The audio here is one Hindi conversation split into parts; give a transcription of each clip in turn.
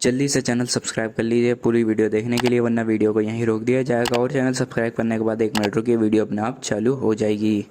जल्दी से चैनल सब्सक्राइब कर लीजिए पूरी वीडियो देखने के लिए, वरना वीडियो को यहीं रोक दिया जाएगा और चैनल सब्सक्राइब करने के बाद 1 मिनट रुकिए, वीडियो अपने आप चालू हो जाएगी।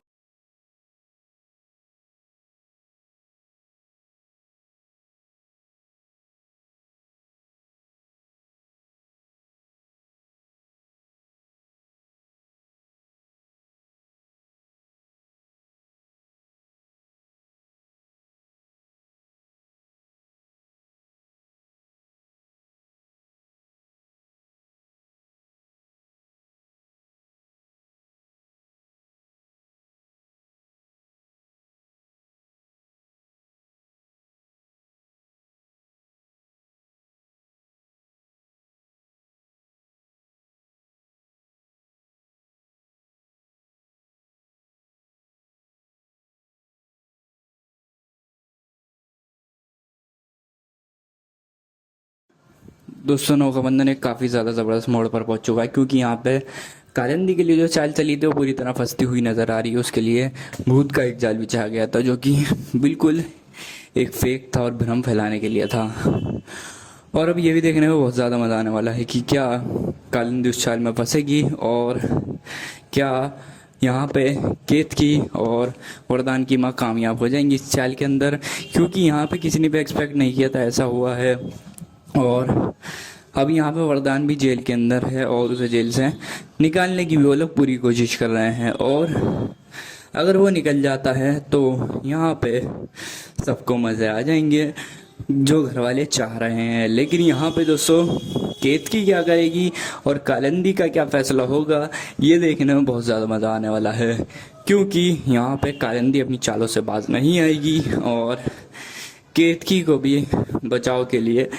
दोस्तों, नौका बंधन एक काफ़ी ज़्यादा ज़बरदस्त मोड़ पर पहुंच चुका है, क्योंकि यहाँ पे कालिंदी के लिए जो चाल चली थी वो पूरी तरह फंसती हुई नज़र आ रही है। उसके लिए भूत का एक जाल बिछा गया था, जो कि बिल्कुल एक फेक था और भ्रम फैलाने के लिए था। और अब ये भी देखने में बहुत ज़्यादा मज़ा आने वाला है कि क्या कालिंदी उस चाल में फंसेगी और क्या यहाँ पे केतकी और वरदान की माँ कामयाब हो जाएंगी इस चाल के अंदर, क्योंकि यहाँ पे किसी ने भी एक्सपेक्ट नहीं किया था ऐसा हुआ है। और अब यहाँ पे वरदान भी जेल के अंदर है और उसे जेल से निकालने की भी वो लोग पूरी कोशिश कर रहे हैं। और अगर वो निकल जाता है तो यहाँ पे सबको मज़े आ जाएंगे जो घर वाले चाह रहे हैं। लेकिन यहाँ पे दोस्तों, केतकी क्या करेगी और कालिंदी का क्या फैसला होगा, ये देखने में बहुत ज़्यादा मज़ा आने वाला है, क्योंकि यहाँ पे कालिंदी अपनी चालों से बाज नहीं आएगी और केतकी को भी बचाव के लिए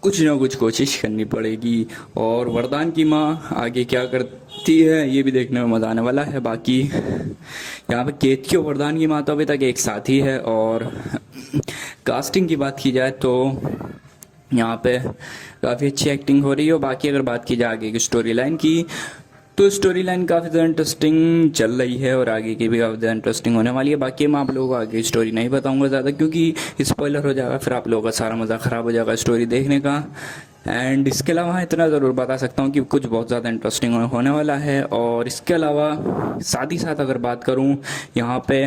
कुछ ना कुछ कोशिश करनी पड़ेगी। और वरदान की माँ आगे क्या करती है ये भी देखने में मज़ा आने वाला है। बाकी यहाँ पे केतकी और वरदान की माँ तो अभी तक एक साथ ही है। और कास्टिंग की बात की जाए तो यहाँ पे काफ़ी अच्छी एक्टिंग हो रही है। और बाकी अगर बात की जाए आगे की स्टोरी लाइन की, तो स्टोरी लाइन काफ़ी ज़्यादा इंटरेस्टिंग चल रही है और आगे की भी काफ़ी ज़्यादा इंटरेस्टिंग होने वाली है। बाकी मैं आप लोगों को आगे स्टोरी नहीं बताऊंगा ज़्यादा, क्योंकि स्पॉइलर हो जाएगा, फिर आप लोगों का सारा मज़ा ख़राब हो जाएगा स्टोरी देखने का। एंड इसके अलावा इतना ज़रूर बता सकता हूँ कि कुछ बहुत ज़्यादा इंटरेस्टिंग होने वाला है। और इसके अलावा साथ ही साथ अगर बात करूँ यहाँ पे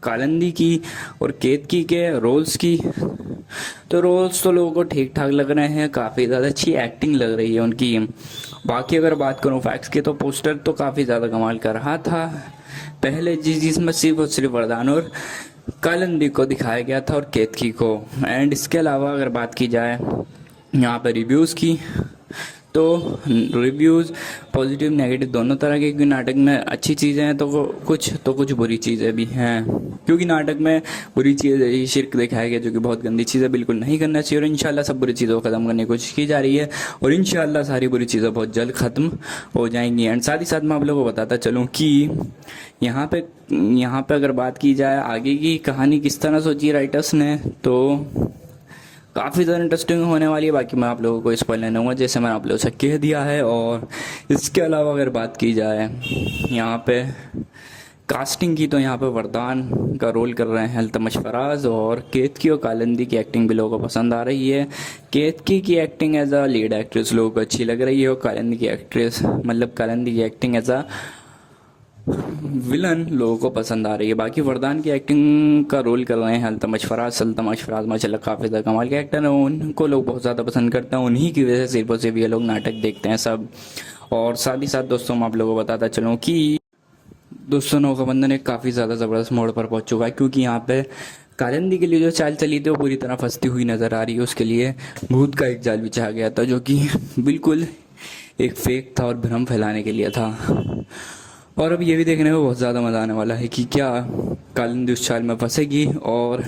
कालिंदी की और केतकी के रोल्स की, तो रोल्स तो लोगों को ठीक ठाक लग रहे हैं, काफ़ी ज़्यादा अच्छी एक्टिंग लग रही है उनकी। बाकी अगर बात करूँ फैक्ट्स की, तो पोस्टर तो काफ़ी ज़्यादा कमाल कर रहा था पहले, जिसमें सिर्फ और सिर्फ वरदान और कालिंदी को दिखाया गया था और केतकी को। एंड इसके अलावा अगर बात की जाए यहाँ पर रिव्यूज़ की, तो रिव्यूज़ पॉजिटिव नेगेटिव दोनों तरह के, क्योंकि नाटक में अच्छी चीज़ें हैं तो कुछ बुरी चीज़ें भी हैं। क्योंकि नाटक में बुरी चीज़ें शिर्क दिखाया गया, जो कि बहुत गंदी चीज़ें बिल्कुल नहीं करना चाहिए। और इंशाल्लाह सब बुरी चीज़ों को ख़त्म करने की कोशिश की जा रही है और इंशाल्लाह सारी बुरी चीज़ें बहुत जल्द ख़त्म हो जाएंगी। एंड साथ ही साथ मैं आप लोगों को बताता चलूँ कि यहाँ पे अगर बात की जाए आगे की कहानी किस तरह सोची राइटर्स ने, तो काफ़ी ज़्यादा इंटरेस्टिंग होने वाली है। बाकी मैं आप लोगों को स्पॉइल नहीं दूंगा, जैसे मैंने आप लोगों से कह दिया है। और इसके अलावा अगर बात की जाए यहाँ पे कास्टिंग की, तो यहाँ पे वरदान का रोल कर रहे हैं अल्तमश फराज, और केतकी और कालिंदी की एक्टिंग भी लोगों को पसंद आ रही है। केतकी की acting as a lead actress लोगों को अच्छी लग रही है और कालिंदी की एक्टिंग एज अ विलन लोगों को पसंद आ रही है। बाकी वरदान की एक्टिंग का रोल कर रहे हैं अल्तमश फराज माशाल्लाह काफ़ी ज़्यादा कमाल के एक्टर हैं, उनको लोग बहुत ज़्यादा पसंद करते हैं, उन्हीं की वजह से सिर्फ और सिर्फ ये लोग नाटक देखते हैं सब। और साथ ही साथ दोस्तों मैं आप लोगों को बताता चलूँ कि दोस्तों, नौका बंधन एक काफ़ी ज़्यादा ज़बरदस्त मोड़ पर पहुंच चुका है, क्योंकि यहाँ पे कालिंदी के लिए जो चाल चली थी वो पूरी तरह फंसती हुई नज़र आ रही है। उसके लिए भूत का एक जाल बिछा गया था, जो कि बिल्कुल एक फेक था और भ्रम फैलाने के लिए था। और अब ये भी देखने में बहुत ज़्यादा मज़ा आने वाला है कि क्या कालिंदी उस चाल में फंसेगी और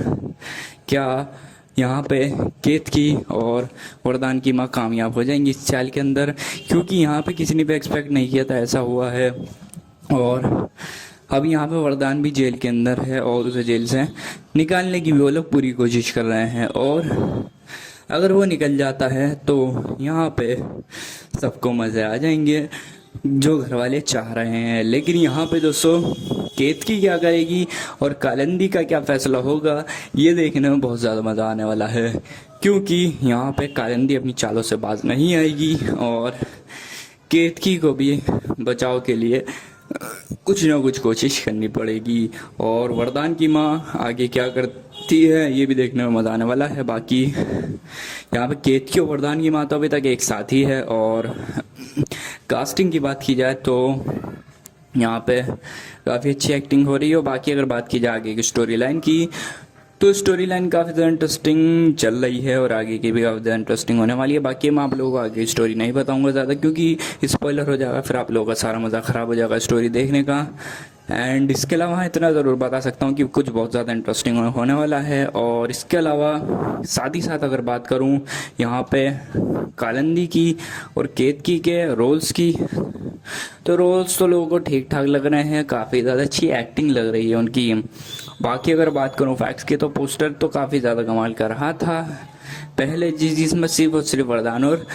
क्या यहाँ पे केतकी और वरदान की माँ कामयाब हो जाएंगी इस चाल के अंदर, क्योंकि यहाँ पे किसी ने भी एक्सपेक्ट नहीं किया था ऐसा हुआ है। और अब यहाँ पे वरदान भी जेल के अंदर है और उसे जेल से निकालने की भी वो लोग पूरी कोशिश कर रहे हैं। और अगर वो निकल जाता है तो यहाँ पे सबको मज़े आ जाएंगे जो घर वाले चाह रहे हैं। लेकिन यहाँ पे दोस्तों, केतकी क्या करेगी और कालिंदी का क्या फैसला होगा, ये देखने में बहुत ज़्यादा मज़ा आने वाला है, क्योंकि यहाँ पे कालिंदी अपनी चालों से बाज नहीं आएगी और केतकी को भी बचाव के लिए कुछ ना कुछ कोशिश करनी पड़ेगी। और वरदान की माँ आगे क्या करती है ये भी देखने में मज़ा आने वाला है। बाकी यहाँ पे केतकी और वरदान की माँ तो अभी तक एक साथ ही है। और कास्टिंग की बात की जाए तो यहाँ पे काफ़ी अच्छी एक्टिंग हो रही है। और बाकी अगर बात की जाए आगे की स्टोरी लाइन की तो स्टोरी लाइन काफ़ी ज़्यादा इंटरेस्टिंग चल रही है और आगे की भी काफ़ी ज़्यादा इंटरेस्टिंग होने वाली है। बाकी मैं आप लोगों को आगे स्टोरी नहीं बताऊंगा ज़्यादा, क्योंकि स्पॉइलर हो जाएगा, फिर आप लोगों का सारा मज़ा ख़राब हो जाएगा स्टोरी देखने का। एंड इसके अलावा इतना ज़रूर बता सकता हूँ कि कुछ बहुत ज़्यादा इंटरेस्टिंग होने वाला है। और इसके अलावा साथ ही साथ अगर बात करूँ यहाँ पे कालिंदी की और केतकी के रोल्स की, तो रोल्स तो लोगों को ठीक ठाक लग रहे हैं, काफ़ी ज़्यादा अच्छी एक्टिंग लग रही है उनकी। बाकी अगर बात करूँ फैक्ट्स की तो पोस्टर तो काफ़ी ज़्यादा कमाल कर रहा था पहले, जिसमें सिर्फ और सिर्फ वरदान और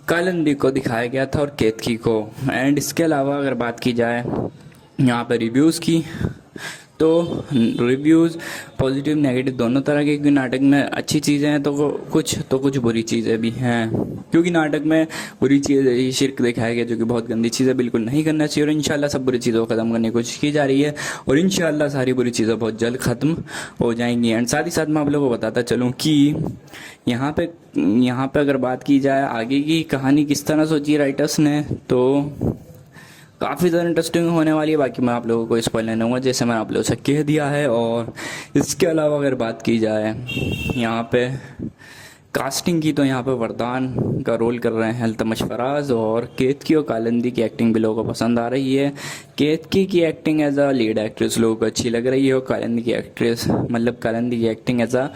कालिंदी को दिखाया गया था और केतकी को। एंड इसके अलावा अगर बात की जाए यहाँ पर रिव्यूज़ की तो रिव्यूज़ पॉजिटिव नेगेटिव दोनों तरह के, क्योंकि नाटक में अच्छी चीज़ें हैं तो कुछ बुरी चीज़ें भी हैं। क्योंकि नाटक में बुरी चीज़ शिर्क दिखाया गया जो कि बहुत गंदी चीज़ है, बिल्कुल नहीं करना चाहिए। और इंशाल्लाह सब बुरी चीज़ों को ख़त्म करने की कोशिश की जा रही है और इंशाल्लाह सारी बुरी चीज़ें बहुत जल्द ख़त्म हो जाएंगी। एंड साथ ही साथ मैं आप लोगों को बताता चलूँ कि यहाँ पे अगर बात की जाए आगे की कहानी किस तरह सोची राइटर्स ने, तो काफ़ी ज़्यादा इंटरेस्टिंग होने वाली है। बाकी मैं आप लोगों को स्पॉइल नहीं दूंगा, जैसे मैंने आप लोगों से कह दिया है। और इसके अलावा अगर बात की जाए यहाँ पे कास्टिंग की, तो यहाँ पे वरदान का रोल कर रहे हैं अल्तमश फराज और केतकी और कालिंदी की एक्टिंग भी लोगों को पसंद आ रही है। केतकी की acting as a lead actress लोगों को अच्छी लग रही है और कालिंदी की एक्टिंग एज अ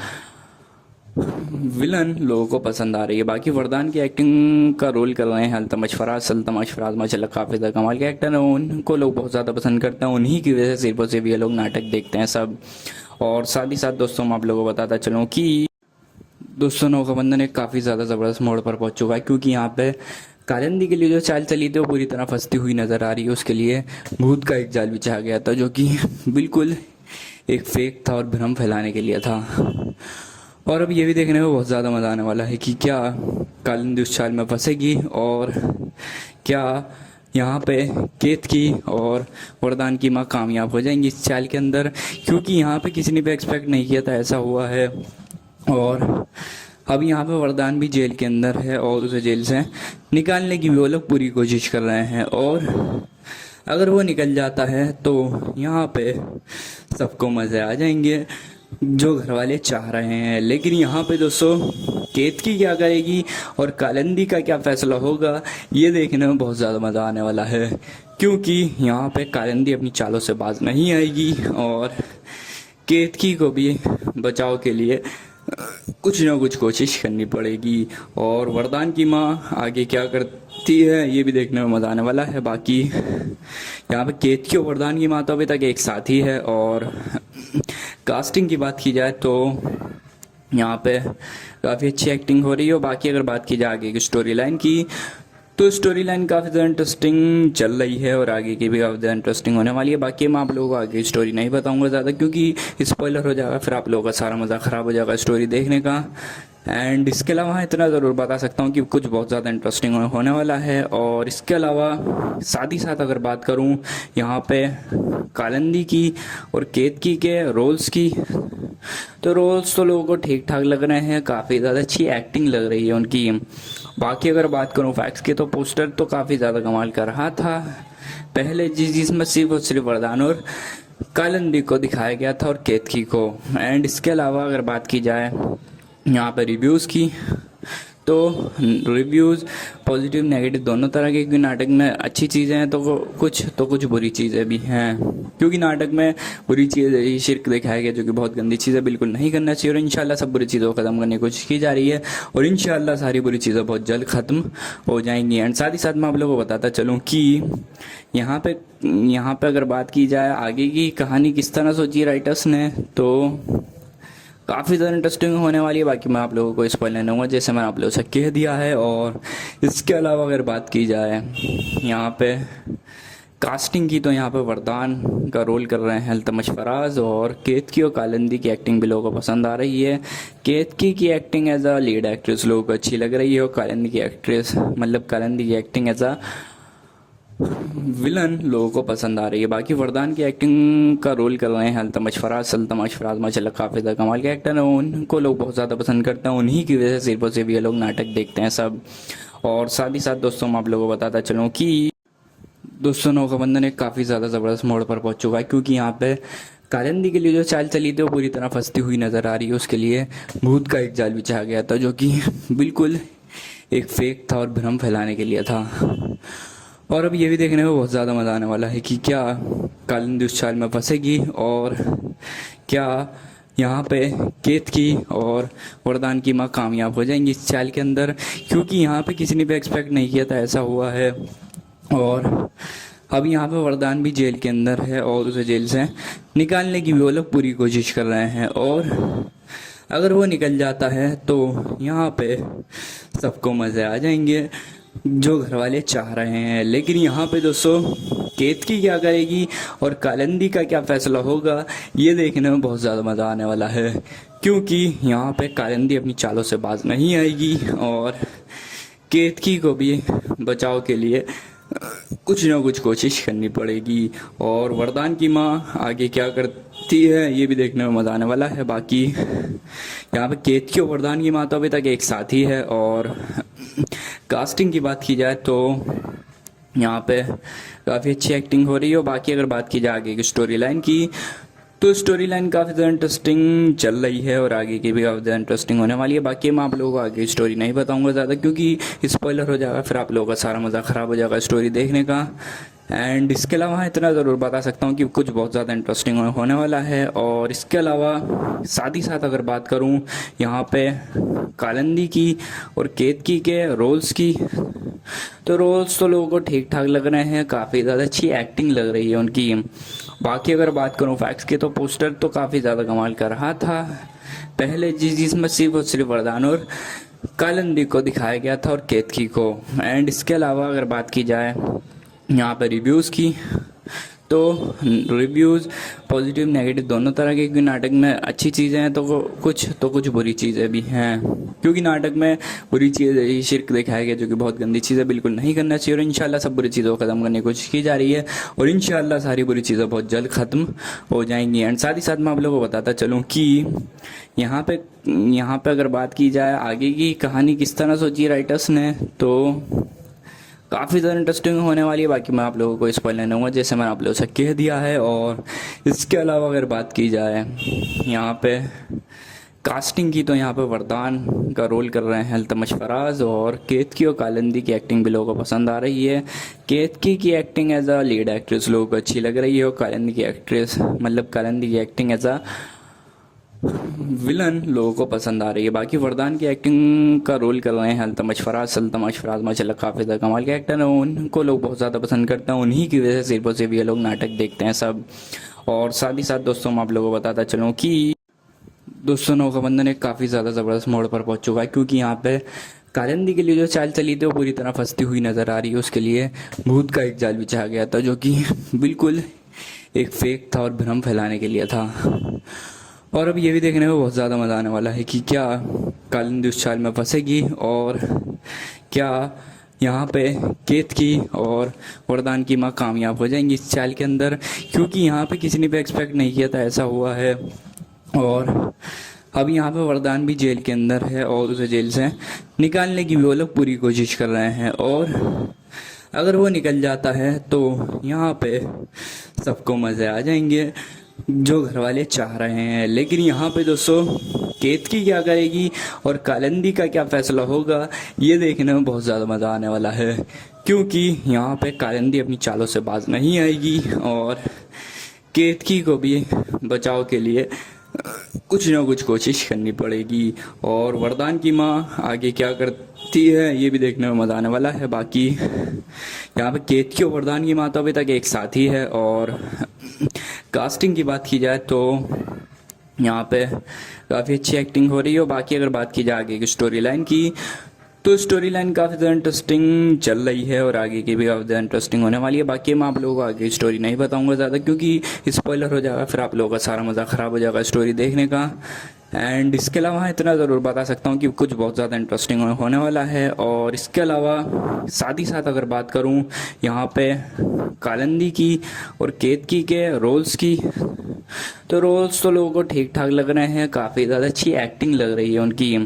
विलन लोगों को पसंद आ रही है। बाकी वरदान की एक्टिंग का रोल कर रहे हैं अल्तमश फराज माशाल्लाह काफ़ी ज़्यादा कमाल के एक्टर हैं, उनको लोग बहुत ज़्यादा पसंद करते हैं, उन्हीं की वजह से सिर्फ और सिर्फ ये लोग नाटक देखते हैं सब। और साथ ही साथ दोस्तों मैं आप लोगों को बताता चलूँ कि दोस्तों नौकाबंदन एक काफ़ी ज़्यादा ज़बरदस्त मोड़ पर पहुँच चुका है, क्योंकि यहाँ पे कालिंदी के लिए जो चाल चली थी वो पूरी तरह फंसती हुई नज़र आ रही है। उसके लिए भूत का एक जाल बिछा गया था जो कि बिल्कुल एक फेक था और भ्रम फैलाने के लिए था। और अब ये भी देखने में बहुत ज़्यादा मज़ा आने वाला है कि क्या कालिंदी उस चाल में फंसेगी और क्या यहाँ पे केतकी और वरदान की माँ कामयाब हो जाएंगी इस चाल के अंदर, क्योंकि यहाँ पे किसी ने भी एक्सपेक्ट नहीं किया था ऐसा हुआ है। और अब यहाँ पे वरदान भी जेल के अंदर है और उसे जेल से निकालने की भी वो लोग पूरी कोशिश कर रहे हैं। और अगर वो निकल जाता है तो यहाँ पे सबको मज़े आ जाएंगे जो घर वाले चाह रहे हैं। लेकिन यहाँ पे दोस्तों केतकी क्या करेगी और कालिंदी का क्या फैसला होगा ये देखने में बहुत ज़्यादा मज़ा आने वाला है, क्योंकि यहाँ पे कालिंदी अपनी चालों से बाज नहीं आएगी और केतकी को भी बचाव के लिए कुछ ना कुछ कोशिश करनी पड़ेगी। और वरदान की माँ आगे क्या करती है ये भी देखने में मज़ा आने वाला है। बाकी यहाँ पे केतकी और वरदान की माँ तो अभी तक एक साथ ही है। और कास्टिंग की बात की जाए तो यहाँ पे काफ़ी अच्छी एक्टिंग हो रही है। और बाकी अगर बात की जाए आगे की स्टोरी लाइन की, तो स्टोरी लाइन काफ़ी ज़्यादा इंटरेस्टिंग चल रही है और आगे की भी काफ़ी ज़्यादा इंटरेस्टिंग होने वाली है। बाकी मैं आप लोगों को आगे स्टोरी नहीं बताऊंगा ज़्यादा, क्योंकि स्पॉइलर हो जाएगा, फिर आप लोगों का सारा मज़ा ख़राब हो जाएगा स्टोरी देखने का। एंड इसके अलावा इतना ज़रूर बता सकता हूँ कि कुछ बहुत ज़्यादा इंटरेस्टिंग होने वाला है। और इसके अलावा साथ ही साथ अगर बात करूँ यहाँ पे कालिंदी की और केतकी के रोल्स की, तो रोल्स तो लोगों को ठीक ठाक लग रहे हैं, काफ़ी ज़्यादा अच्छी एक्टिंग लग रही है उनकी। बाकी अगर बात करूँ फैक्ट्स की तो पोस्टर तो काफ़ी ज़्यादा कमाल कर रहा था पहले, जिसमें सिर्फ और सिर्फ वरदान और कालिंदी को दिखाया गया था और केतकी को। एंड इसके अलावा अगर बात की जाए यहाँ पर रिव्यूज़ की, तो रिव्यूज़ पॉजिटिव नेगेटिव दोनों तरह के, क्योंकि नाटक में अच्छी चीज़ें हैं तो कुछ बुरी चीज़ें भी हैं। क्योंकि नाटक में बुरी चीज़ शिर्क दिखाया गया जो कि बहुत गंदी चीज़ है, बिल्कुल नहीं करना चाहिए। और इंशाल्लाह सब बुरी चीज़ों को ख़त्म करने की कोशिश की जा रही है और इंशाल्लाह सारी बुरी चीज़ें बहुत जल्द ख़त्म हो जाएंगी। एंड साथ ही साथ मैं आप लोगों को बताता चलूँ कि यहाँ पे अगर बात की जाए आगे की कहानी किस तरह सोची राइटर्स ने, तो काफ़ी ज़्यादा इंटरेस्टिंग होने वाली है। बाकी मैं आप लोगों को स्पॉइल नहीं दूंगा, जैसे मैंने आप लोगों से कह दिया है। और इसके अलावा अगर बात की जाए यहाँ पे कास्टिंग की तो यहाँ पे वरदान का रोल कर रहे हैं अल्तमश फराज, और केतकी और कालिंदी की एक्टिंग भी लोगों को पसंद आ रही है। केतकी की acting as a lead actress लोगों को अच्छी लग रही है, और कालिंदी की एक्टिंग एज अ विलन लोगों को पसंद आ रही है। बाकी वरदान की एक्टिंग का रोल कर रहे हैं अल्तमश फराज माशाल्लाह काफ़ी ज़्यादा कमाल के एक्टर हैं, उनको लोग बहुत ज़्यादा पसंद करते हैं, उन्हीं की वजह से सिर्फ और सिर्फ ये लोग नाटक देखते हैं सब। और साथ ही साथ दोस्तों मैं आप लोगों को बताता चलूँ कि दोस्तों नौ का बंधन एक काफ़ी ज़्यादा ज़बरदस्त मोड़ पर पहुंच चुका है, क्योंकि यहाँ पे कालिंदी के लिए जो चाल चली थी वो पूरी तरह फंसती हुई नज़र आ रही है। उसके लिए भूत का एक जाल बिछाया गया था, जो कि बिल्कुल एक फेक था और भ्रम फैलाने के लिए था। और अब ये भी देखने में बहुत ज़्यादा मज़ा आने वाला है कि क्या कालिंदी उस चाल में फंसेगी, और क्या यहाँ पे केतकी और वरदान की माँ कामयाब हो जाएंगी इस चाल के अंदर, क्योंकि यहाँ पे किसी ने भी एक्सपेक्ट नहीं किया था ऐसा हुआ है। और अब यहाँ पे वरदान भी जेल के अंदर है, और उसे जेल से निकालने की भी वो लोग पूरी कोशिश कर रहे हैं। और अगर वो निकल जाता है तो यहाँ पे सबको मज़े आ जाएंगे जो घर वाले चाह रहे हैं। लेकिन यहाँ पे दोस्तों केतकी क्या करेगी और कालिंदी का क्या फैसला होगा, ये देखने में बहुत ज़्यादा मज़ा आने वाला है, क्योंकि यहाँ पे कालिंदी अपनी चालों से बाज नहीं आएगी, और केतकी को भी बचाव के लिए कुछ ना कुछ कोशिश करनी पड़ेगी। और वरदान की माँ आगे क्या करती है ये भी देखने में मज़ा आने वाला है। बाकी यहाँ पे केतकी और वरदान की माँ तो अभी तक एक साथ ही है। और कास्टिंग की बात की जाए तो यहाँ पे काफ़ी अच्छी एक्टिंग हो रही है। और बाकी अगर बात की जाए आगे की स्टोरी लाइन की, तो स्टोरी लाइन काफ़ी ज़्यादा इंटरेस्टिंग चल रही है, और आगे की भी काफ़ी ज़्यादा इंटरेस्टिंग होने वाली है। बाकी मैं आप लोगों को आगे स्टोरी नहीं बताऊंगा ज़्यादा, क्योंकि स्पॉइलर हो जाएगा, फिर आप लोगों का सारा मज़ा ख़राब हो जाएगा स्टोरी देखने का। एंड इसके अलावा इतना ज़रूर बता सकता हूँ कि कुछ बहुत ज़्यादा इंटरेस्टिंग होने वाला है। और इसके अलावा साथ ही साथ अगर बात करूँ यहाँ पे कालिंदी की और केतकी के रोल्स की, तो रोल्स तो लोगों को ठीक ठाक लग रहे हैं, काफ़ी ज़्यादा अच्छी एक्टिंग लग रही है उनकी। बाकी अगर बात करूँ फैक्ट्स की, तो पोस्टर तो काफ़ी ज़्यादा कमाल कर रहा था पहले, जिसमें सिर्फ और सिर्फ वरदान और कालिंदी को दिखाया गया था और केतकी को। एंड इसके अलावा अगर बात की जाए यहाँ पर रिव्यूज़ की, तो रिव्यूज़ पॉजिटिव नेगेटिव दोनों तरह के, क्योंकि नाटक में अच्छी चीज़ें हैं तो कुछ बुरी चीज़ें भी हैं, क्योंकि नाटक में बुरी चीज़ें शिर्क दिखाया गया, जो कि बहुत गंदी चीज़ें बिल्कुल नहीं करना चाहिए। और इंशाल्लाह सब बुरी चीज़ों को ख़त्म करने की कोशिश की जा रही है, और इंशाल्लाह सारी बुरी चीज़ें बहुत जल्द ख़त्म हो जाएंगी। एंड साथ ही साथ मैं आप लोगों को बताता चलूँ कि यहाँ पे अगर बात की जाए आगे की कहानी किस तरह सोची राइटर्स ने, तो काफ़ी ज़्यादा इंटरेस्टिंग होने वाली है। बाकी मैं आप लोगों को स्पॉइल नहीं दूंगा, जैसे मैंने आप लोगों से कह दिया है। और इसके अलावा अगर बात की जाए यहाँ पे कास्टिंग की, तो यहाँ पे वरदान का रोल कर रहे हैं अल्तमश फराज, और केतकी और कालिंदी की एक्टिंग भी लोगों को पसंद आ रही है। केतकी की acting as a lead actress लोगों को अच्छी लग रही है, और कालिंदी की एक्टिंग एज अ विलन लोगों को पसंद आ रही है। बाकी वरदान की एक्टिंग का रोल कर रहे हैं अल्तमश फराज माशाल्लाह काफ़ी ज़्यादा कमाल के एक्टर हैं, उनको लोग बहुत ज़्यादा पसंद करते हैं, उन्हीं की वजह से सिर्फ और सिर्फ ये लोग नाटक देखते हैं सब। और साथ ही साथ दोस्तों मैं आप लोगों को बताता चलूँ कि दोस्तों नौ का बंधन एक काफ़ी ज़्यादा ज़बरदस्त मोड़ पर पहुंच चुका है, क्योंकि यहाँ पे कालिंदी के लिए जो चाल चली थी वो पूरी तरह फंसती हुई नज़र आ रही है। उसके लिए भूत का एक जाल बिछाया गया था, जो कि बिल्कुल एक फेक था और भ्रम फैलाने के लिए था। और अब ये भी देखने में बहुत ज़्यादा मज़ा आने वाला है कि क्या कालिंदी उस चाल में फंसेगी, और क्या यहाँ पे केतकी और वरदान की माँ कामयाब हो जाएंगी इस चाल के अंदर, क्योंकि यहाँ पे किसी ने भी एक्सपेक्ट नहीं किया था ऐसा हुआ है। और अब यहाँ पे वरदान भी जेल के अंदर है, और उसे जेल से निकालने की भी वो लोग पूरी कोशिश कर रहे हैं। और अगर वो निकल जाता है तो यहाँ पे सबको मज़े आ जाएंगे जो घर वाले चाह रहे हैं। लेकिन यहाँ पे दोस्तों केतकी क्या करेगी और कालिंदी का क्या फैसला होगा, ये देखने में बहुत ज़्यादा मज़ा आने वाला है, क्योंकि यहाँ पे कालिंदी अपनी चालों से बाज नहीं आएगी, और केतकी को भी बचाव के लिए कुछ ना कुछ कोशिश करनी पड़ेगी। और वरदान की माँ आगे क्या करती है ये भी देखने में मज़ा आने वाला है। बाकी यहाँ पे केतकी और वरदान की माँ तो अभी तक एक साथ ही है। और कास्टिंग की बात की जाए तो यहाँ पे काफ़ी अच्छी एक्टिंग हो रही है। और बाकी अगर बात की जाए आगे की स्टोरी लाइन की, तो स्टोरी लाइन काफ़ी ज़्यादा इंटरेस्टिंग चल रही है और आगे की भी काफ़ी ज़्यादा इंटरेस्टिंग होने वाली है। बाकी मैं आप लोगों को आगे स्टोरी नहीं बताऊंगा ज़्यादा, क्योंकि स्पॉइलर हो जाएगा, फिर आप लोगों का सारा मज़ा ख़राब हो जाएगा स्टोरी देखने का। एंड इसके अलावा इतना ज़रूर बता सकता हूँ कि कुछ बहुत ज़्यादा इंटरेस्टिंग होने वाला है। और इसके अलावा साथ ही साथ अगर बात करूँ यहाँ पे कालिंदी की और केतकी के रोल्स की, तो रोल्स तो लोगों को ठीक ठाक लग रहे हैं, काफ़ी ज़्यादा अच्छी एक्टिंग लग रही है उनकी।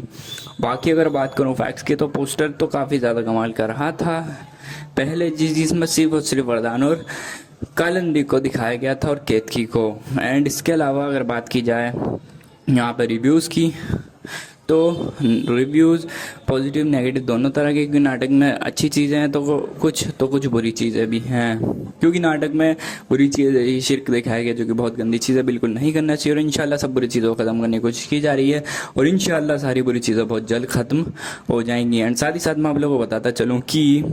बाकी अगर बात करूँ फैक्ट्स की, तो पोस्टर तो काफ़ी ज़्यादा कमाल कर रहा था पहले, जिसमें सिर्फ और सिर्फ वरदान और कालिंदी को दिखाया गया था और केतकी को। एंड इसके अलावा अगर बात की जाए यहाँ पर रिव्यूज़ की, तो रिव्यूज़ पॉजिटिव नेगेटिव दोनों तरह के, क्योंकि नाटक में अच्छी चीज़ें हैं तो कुछ बुरी चीज़ें भी हैं। क्योंकि नाटक में बुरी चीज़ शिर्क दिखाया गया, जो कि बहुत गंदी चीज़ है, बिल्कुल नहीं करना चाहिए। और इंशाल्लाह सब बुरी चीज़ों को ख़त्म करने की कोशिश की जा रही है, और इंशाल्लाह सारी बुरी चीज़ें बहुत जल्द ख़त्म हो जाएंगी। एंड साथ ही साथ मैं आप लोगों को बताता चलूँ कि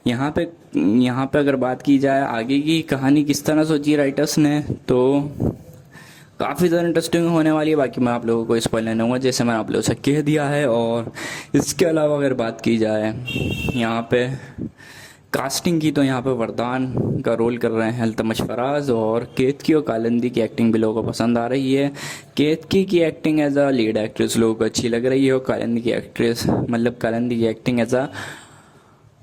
यहाँ पे अगर बात की जाए आगे की कहानी किस तरह सोची राइटर्स ने, तो काफ़ी ज़्यादा इंटरेस्टिंग होने वाली है। बाकी मैं आप लोगों को स्पॉइल नहीं दूंगा, जैसे मैंने आप लोगों से कह दिया है। और इसके अलावा अगर बात की जाए यहाँ पे कास्टिंग की, तो यहाँ पे वरदान का रोल कर रहे हैं अल्तमश फराज, और केतकी और कालिंदी की एक्टिंग भी लोगों को पसंद आ रही है। केतकी की acting as a lead actress लोगों को अच्छी लग रही है, और कालिंदी की एक्टिंग एज अ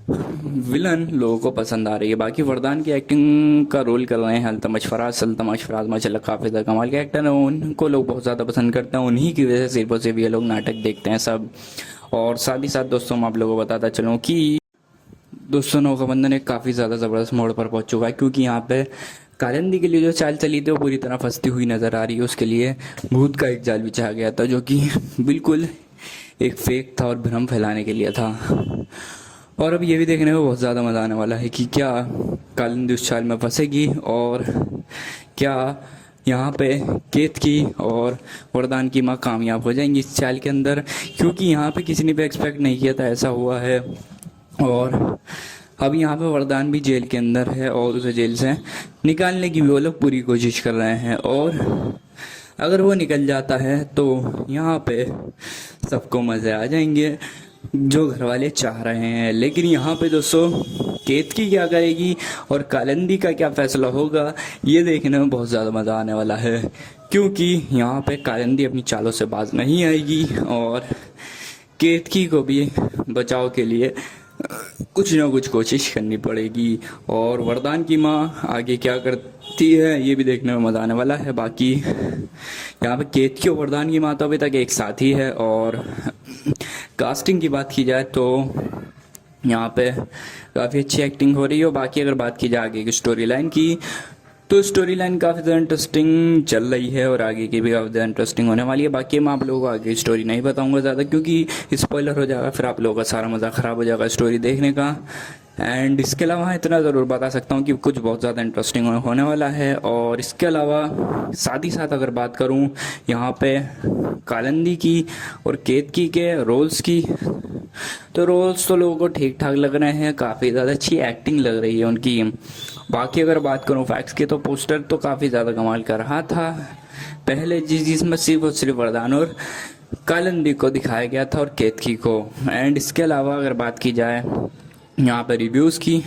विलन लोगों को पसंद आ रही है। बाकी वरदान की एक्टिंग का रोल कर रहे हैं अल्तमश फराज माशाल्लाह काफ़ी ज़्यादा कमाल के एक्टर हैं, उनको लोग बहुत ज़्यादा पसंद करते हैं, उन्हीं की वजह से सिर्फ और सिर्फ ये लोग नाटक देखते हैं सब। और साथ ही साथ दोस्तों मैं आप लोगों को बताता चलूँ कि दोस्तों नौकाबंदन एक काफ़ी ज़्यादा ज़बरदस्त मोड़ पर पहुँच चुका है, क्योंकि यहाँ पे कालिंदी के लिए जो चाल चली थी वो पूरी तरह फंसती हुई नज़र आ रही है। उसके लिए भूत का एक जाल बिछा गया था, जो कि बिल्कुल एक फेक था और भ्रम फैलाने के लिए था। और अब ये भी देखने में बहुत ज़्यादा मज़ा आने वाला है कि क्या कालिंदी उस चाल में फंसेगी, और क्या यहाँ पे केतकी और वरदान की माँ कामयाब हो जाएंगी इस चाल के अंदर, क्योंकि यहाँ पे किसी ने भी एक्सपेक्ट नहीं किया था ऐसा हुआ है। और अब यहाँ पे वरदान भी जेल के अंदर है, और उसे जेल से निकालने की भी वो लोग पूरी कोशिश कर रहे हैं। और अगर वो निकल जाता है तो यहाँ पे सबको मज़े आ जाएंगे, जो घर वाले चाह रहे हैं। लेकिन यहाँ पे दोस्तों केतकी क्या करेगी और कालिंदी का क्या फैसला होगा, ये देखने में बहुत ज़्यादा मज़ा आने वाला है, क्योंकि यहाँ पे कालिंदी अपनी चालों से बाज नहीं आएगी, और केतकी को भी बचाव के लिए कुछ ना कुछ कोशिश करनी पड़ेगी। और वरदान की माँ आगे क्या करती है ये भी देखने में मज़ा आने वाला है। बाकी यहाँ पे केतकी और वरदान की माँ तो अभी तक एक साथ ही है। और कास्टिंग की बात की जाए तो यहाँ पे काफ़ी अच्छी एक्टिंग हो रही है। बाकी अगर बात की जाए आगे की स्टोरी लाइन की, तो स्टोरी लाइन काफ़ी ज़्यादा इंटरेस्टिंग चल रही है, और आगे की भी काफ़ी ज़्यादा इंटरेस्टिंग होने वाली है। बाकी मैं आप लोगों को आगे स्टोरी नहीं बताऊंगा ज़्यादा, क्योंकि स्पॉइलर हो जाएगा, फिर आप लोगों का सारा मज़ा ख़राब हो जाएगा स्टोरी देखने का। एंड इसके अलावा इतना ज़रूर बता सकता हूँ कि कुछ बहुत ज़्यादा इंटरेस्टिंग होने वाला है। और इसके अलावा साथ ही साथ अगर बात करूँ यहाँ पे कालिंदी की और केतकी के रोल्स की, तो रोल्स तो लोगों को ठीक ठाक लग रहे हैं, काफ़ी ज़्यादा अच्छी एक्टिंग लग रही है उनकी। बाकी अगर बात करूँ फैक्ट्स की, तो पोस्टर तो काफ़ी ज़्यादा कमाल कर रहा था पहले, जिसमें सिर्फ और सिर्फ वरदान और कालिंदी को दिखाया गया था और केतकी को। एंड इसके अलावा अगर बात की जाए यहाँ पर रिव्यूज़ की,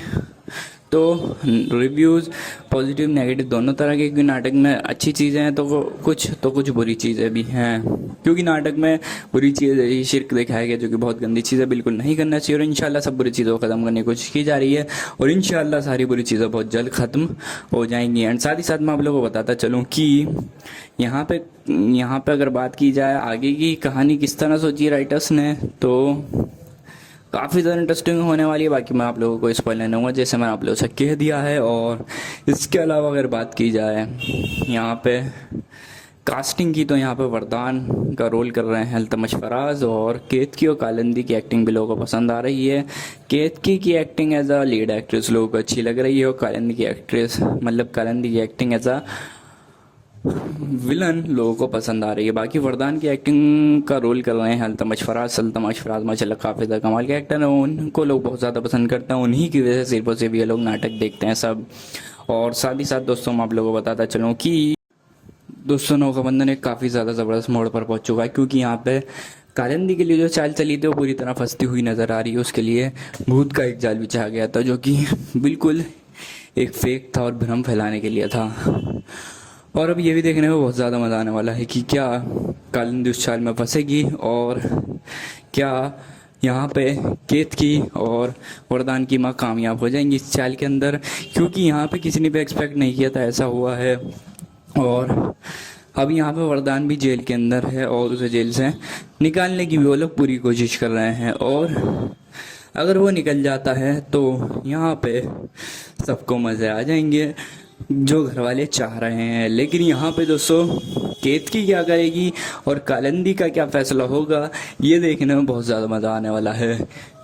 तो रिव्यूज़ पॉजिटिव नेगेटिव दोनों तरह के, क्योंकि नाटक में अच्छी चीज़ें हैं तो कुछ बुरी चीज़ें भी हैं। क्योंकि नाटक में बुरी चीज़ शिर्क दिखाया गया, जो कि बहुत गंदी चीज़ है, बिल्कुल नहीं करना चाहिए। और इंशाल्लाह सब बुरी चीज़ों को ख़त्म करने की कोशिश की जा रही है, और इंशाल्लाह सारी बुरी चीज़ें बहुत जल्द ख़त्म हो जाएंगी। एंड साथ ही साथ मैं आप लोगों को बताता चलूँ कि यहाँ पे अगर बात की जाए आगे की कहानी किस तरह सोची राइटर्स ने, तो काफ़ी ज़्यादा इंटरेस्टिंग होने वाली है। बाकी मैं आप लोगों को स्पॉइल नहीं दूंगा, जैसे मैंने आप लोगों से कह दिया है। और इसके अलावा अगर बात की जाए यहाँ पे कास्टिंग की, तो यहाँ पे वरदान का रोल कर रहे हैं अल्तमश फराज, और केतकी और कालिंदी की एक्टिंग भी लोगों को पसंद आ रही है। केतकी की acting as a lead actress लोगों को अच्छी लग रही है, और कालिंदी की एक्टिंग एज अ विलन लोगों को पसंद आ रही है। बाकी वरदान की एक्टिंग का रोल कर रहे हैं अल्तमश फराज माशाल्लाह काफ़ी ज़्यादा कमाल के एक्टर हैं, उनको लोग बहुत ज़्यादा पसंद करते हैं, उन्हीं की वजह से सिर्फ और सिर्फ ये लोग नाटक देखते हैं सब। और साथ ही साथ दोस्तों मैं आप लोगों को बताता चलूँ कि दोस्तों नौकाबंदन एक काफ़ी ज़्यादा ज़बरदस्त मोड़ पर पहुँच चुका है, क्योंकि यहाँ पे कालिंदी के लिए जो चाल चली थी वो पूरी तरह फंसती हुई नज़र आ रही है। उसके लिए भूत का एक जाल बिछा गया था जो कि बिल्कुल एक फेक था और भ्रम फैलाने के लिए था। और अब ये भी देखने में बहुत ज़्यादा मज़ा आने वाला है कि क्या कालिंदी उस चाल में फंसेगी और क्या यहाँ पे केतकी और वरदान की माँ कामयाब हो जाएंगी इस चाल के अंदर, क्योंकि यहाँ पे किसी ने भी एक्सपेक्ट नहीं किया था ऐसा हुआ है। और अब यहाँ पे वरदान भी जेल के अंदर है और उसे जेल से निकालने की भी वो लोग पूरी कोशिश कर रहे हैं। और अगर वो निकल जाता है तो यहाँ पे सबको मज़े आ जाएंगे जो घर वाले चाह रहे हैं। लेकिन यहाँ पे दोस्तों केतकी क्या करेगी और कालिंदी का क्या फैसला होगा, ये देखने में बहुत ज़्यादा मज़ा आने वाला है,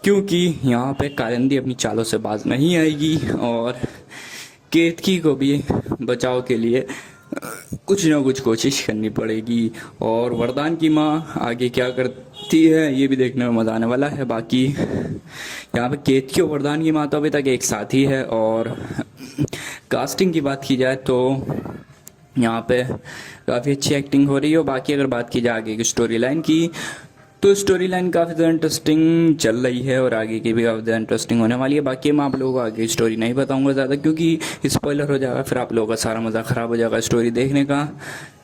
क्योंकि यहाँ पे कालिंदी अपनी चालों से बाज नहीं आएगी और केतकी को भी बचाव के लिए कुछ ना कुछ कोशिश करनी पड़ेगी। और वरदान की माँ आगे क्या करती है ये भी देखने में मज़ा आने वाला है। बाकी यहाँ पे केतकी और वरदान की माँ तो अभी तक एक साथ ही है। और कास्टिंग की बात की जाए तो यहाँ पे काफ़ी अच्छी एक्टिंग हो रही है। और बाकी अगर बात की जाए आगे की स्टोरी लाइन की तो स्टोरी लाइन काफ़ी ज़्यादा इंटरेस्टिंग चल रही है और आगे की भी काफ़ी ज़्यादा इंटरेस्टिंग होने वाली है। बाकी मैं आप लोगों को आगे स्टोरी नहीं बताऊंगा ज़्यादा, क्योंकि स्पॉइलर हो जाएगा, फिर आप लोगों का सारा मज़ा ख़राब हो जाएगा स्टोरी देखने का।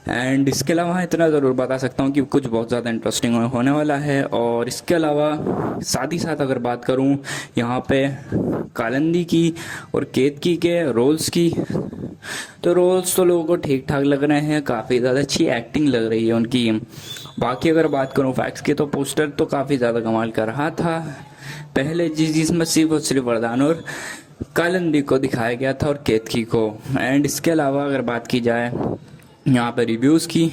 एंड इसके अलावा इतना ज़रूर बता सकता हूँ कि कुछ बहुत ज़्यादा इंटरेस्टिंग होने वाला है। और इसके अलावा साथ ही साथ अगर बात करूँ यहाँ पे कालिंदी की और केतकी के रोल्स की, तो रोल्स तो लोगों को ठीक ठाक लग रहे हैं, काफ़ी ज़्यादा अच्छी एक्टिंग लग रही है उनकी। बाकी अगर बात करूँ फैक्ट्स की तो पोस्टर तो काफ़ी ज़्यादा कमाल कर रहा था पहले, जिसमें सिर्फ और सिर्फ वरदान और कालिंदी को दिखाया गया था और केतकी को। एंड इसके अलावा अगर बात की जाए यहाँ पर रिव्यूज़ की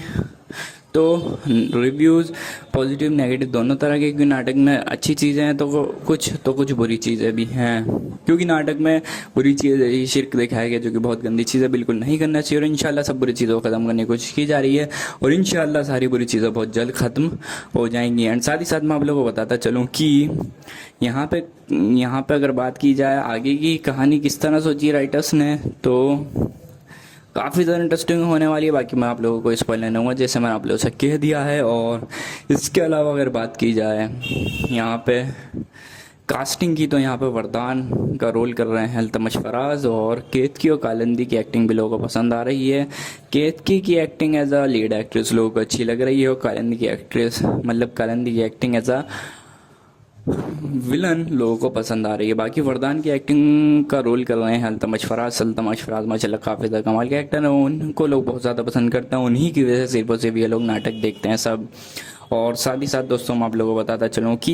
तो रिव्यूज़ पॉजिटिव नेगेटिव दोनों तरह के, क्योंकि नाटक में अच्छी चीज़ें हैं तो कुछ बुरी चीज़ें भी हैं। क्योंकि नाटक में बुरी चीज़ें शिर्क दिखाया गया जो कि बहुत गंदी चीज़ें बिल्कुल नहीं करना चाहिए। और इंशाल्लाह सब बुरी चीज़ों को ख़त्म करने की कोशिश की जा रही है और इंशाल्लाह सारी बुरी चीज़ें बहुत जल्द ख़त्म हो जाएंगी। एंड साथ ही साथ मैं आप लोगों को बताता चलूँ कि यहाँ पे अगर बात की जाए आगे की कहानी किस तरह सोची राइटर्स ने, तो काफ़ी ज़्यादा इंटरेस्टिंग होने वाली है। बाकी मैं आप लोगों को स्पॉइल नहीं दूंगा, जैसे मैंने आप लोगों से कह दिया है। और इसके अलावा अगर बात की जाए यहाँ पे कास्टिंग की, तो यहाँ पे वरदान का रोल कर रहे हैं अल्तमश फराज और केतकी और कालिंदी की एक्टिंग भी लोगों को पसंद आ रही है। केतकी की acting as a lead actress लोगों को अच्छी लग रही है और कालिंदी की एक्टिंग एज अ विलन लोगों को पसंद आ रही है। बाकी वरदान की एक्टिंग का रोल कर रहे हैं अल्तमश फराज माशाल्लाह काफ़ी ज़्यादा कमाल के एक्टर हैं, उनको लोग बहुत ज़्यादा पसंद करते हैं, उन्हीं की वजह से सिर्फ और सिर्फ ये लोग नाटक देखते हैं सब। और साथ ही साथ दोस्तों मैं आप लोगों को बताता चलूँ कि